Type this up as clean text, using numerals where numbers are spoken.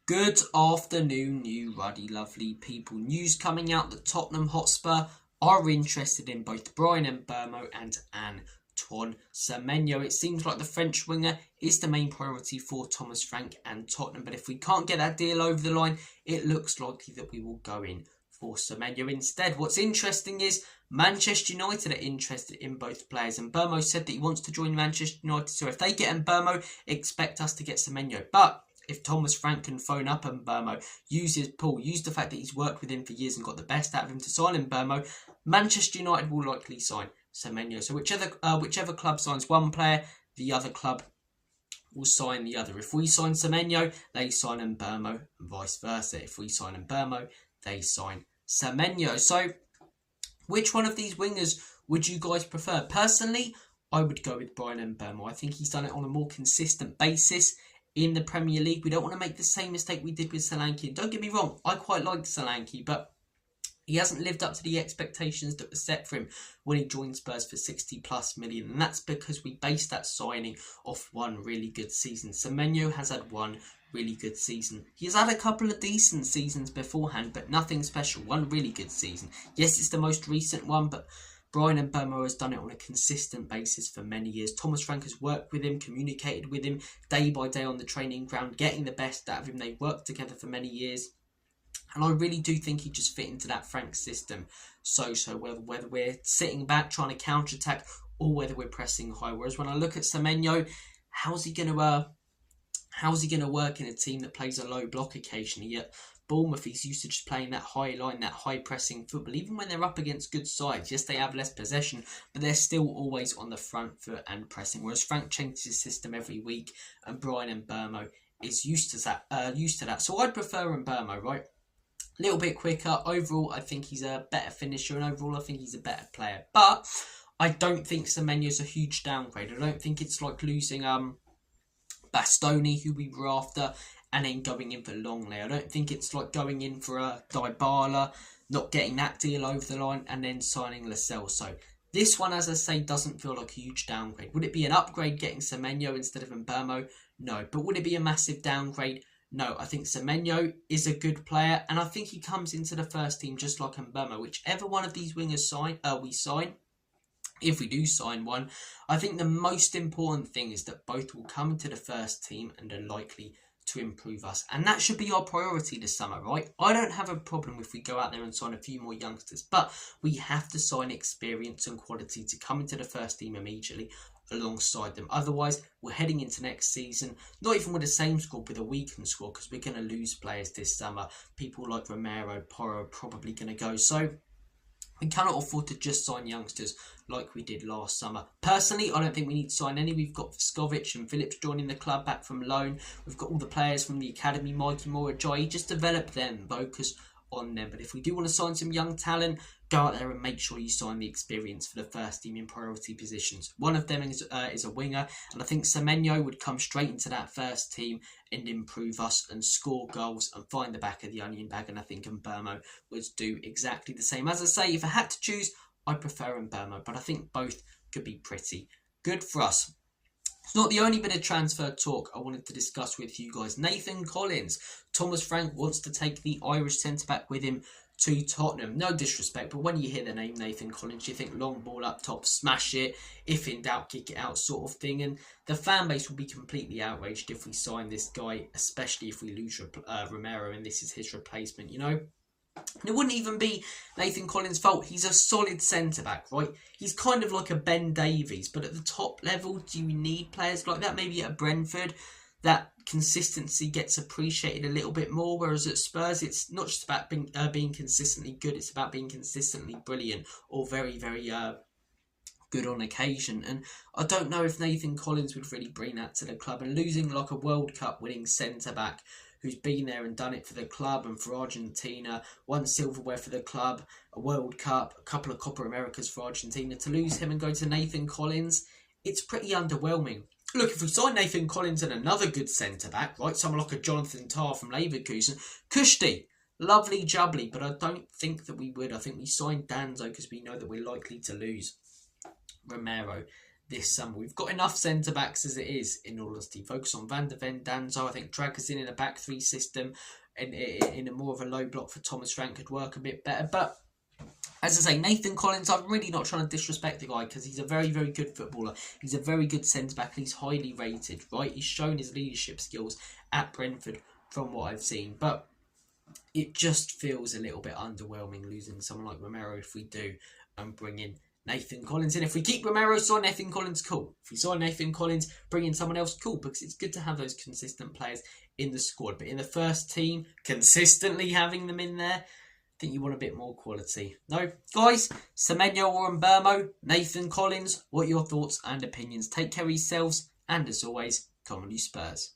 Good afternoon, you ruddy lovely people. News coming out that Tottenham Hotspur are interested in both Bryan and Mbeumo and Antoine Semenyo. It seems like the French winger is the main priority for Thomas Frank and Tottenham, but if we can't get that deal over the line, it looks likely that we will go in for Semenyo instead. What's interesting is Manchester United are interested in both players, and Mbeumo said that he wants to join Manchester United, so if they get Mbeumo, expect us to get Semenyo. But if Thomas Frank can phone up Mbeumo, use the fact that he's worked with him for years and got the best out of him to sign Mbeumo, Manchester United will likely sign Semenyo. So whichever club signs one player, the other club will sign the other. If we sign Semenyo, they sign Mbeumo, and vice versa. If we sign Mbeumo, they sign Semenyo. So which one of these wingers would you guys prefer? Personally, I would go with Bryan Mbeumo. I think he's done it on a more consistent basis in the Premier League. We don't want to make the same mistake we did with Solanke. And don't get me wrong, I quite liked Solanke, but he hasn't lived up to the expectations that were set for him when he joined Spurs for 60 plus million. And that's because we based that signing off one really good season. Semenyo has had one really good season. He has had a couple of decent seasons beforehand, but nothing special. One really good season. Yes, it's the most recent one, but Bryan Mbeumo has done it on a consistent basis for many years. Thomas Frank has worked with him, communicated with him day by day on the training ground, getting the best out of him. They've worked together for many years. And I really do think he just fit into that Frank system so whether we're sitting back trying to counter-attack or whether we're pressing high. Whereas when I look at Semenyo, how's he going to work in a team that plays a low block occasionally? At Bournemouth, he's used to just playing that high line, that high pressing football. Even when they're up against good sides, yes, they have less possession, but they're still always on the front foot and pressing. Whereas Frank changes his system every week, and Bryan Mbeumo is used to that. So I'd prefer Mbeumo, right? A little bit quicker. Overall, I think he's a better finisher, and overall, I think he's a better player. But I don't think Semenyo's a huge downgrade. I don't think it's like losing Bastoni, who we were after, and then going in for Longley. I don't think it's like going in for a Dybala, not getting that deal over the line, and then signing Lascelles. So this one, as I say, doesn't feel like a huge downgrade. Would it be an upgrade getting Semenyo instead of Mbeumo? No. But would it be a massive downgrade? No. I think Semenyo is a good player, and I think he comes into the first team just like Mbeumo. Whichever one of these wingers we sign, if we do sign one, I think the most important thing is that both will come into the first team and are likely to improve us. And that should be our priority this summer, right? I don't have a problem if we go out there and sign a few more youngsters, but we have to sign experience and quality to come into the first team immediately alongside them. Otherwise, we're heading into next season, not even with the same squad, with a weakened squad, because we're going to lose players this summer. People like Romero, Porro are probably going to go. So we cannot afford to just sign youngsters like we did last summer. Personally, I don't think we need to sign any. We've got Skovic and Phillips joining the club back from loan. We've got all the players from the academy, Mikey Moore, Jai. Just develop them, focus on them. But if we do want to sign some young talent, go out there and make sure you sign the experience for the first team in priority positions. One of them is a winger, and I think Semenyo would come straight into that first team and improve us and score goals and find the back of the onion bag, and I think Mbeumo would do exactly the same. As I say, if I had to choose, I prefer Mbeumo, but I think both could be pretty good for us. It's not the only bit of transfer talk I wanted to discuss with you guys. Nathan Collins. Thomas Frank wants to take the Irish centre-back with him to Tottenham. No disrespect, but when you hear the name Nathan Collins, you think long ball up top, smash it, if in doubt, kick it out sort of thing. And the fan base will be completely outraged if we sign this guy, especially if we lose Romero and this is his replacement, you know? And it wouldn't even be Nathan Collins' fault. He's a solid centre-back, right? He's kind of like a Ben Davies, but at the top level, do you need players like that? Maybe at Brentford, that consistency gets appreciated a little bit more, whereas at Spurs, it's not just about being consistently good, it's about being consistently brilliant or very, very good on occasion. And I don't know if Nathan Collins would really bring that to the club, and losing like a World Cup winning centre-back who's been there and done it for the club and for Argentina, won silverware for the club, a World Cup, a couple of Copa Americas for Argentina, to lose him and go to Nathan Collins, it's pretty underwhelming. Look, if we sign Nathan Collins and another good centre-back, right, someone like a Jonathan Tah from Leverkusen, Kushti, lovely jubbly, but I don't think that we would. I think we signed Danzo because we know that we're likely to lose Romero this summer. We've got enough centre-backs as it is, in all honesty. Focus on Van der Ven, Danzo. I think drag us in a back three system and in a more of a low block for Thomas Frank could work a bit better. But as I say, Nathan Collins, I'm really not trying to disrespect the guy because he's a very, very good footballer. He's a very good centre-back and he's highly rated, right? He's shown his leadership skills at Brentford from what I've seen. But it just feels a little bit underwhelming losing someone like Romero if we do and bring in Nathan Collins in. If we keep Romero, sign Nathan Collins, cool. If we sign Nathan Collins, bring in someone else, cool. Because it's good to have those consistent players in the squad. But in the first team, consistently having them in there, I think you want a bit more quality. No, guys, Semenyo or Mbeumo, Nathan Collins, what are your thoughts and opinions? Take care of yourselves, and as always, come on you Spurs.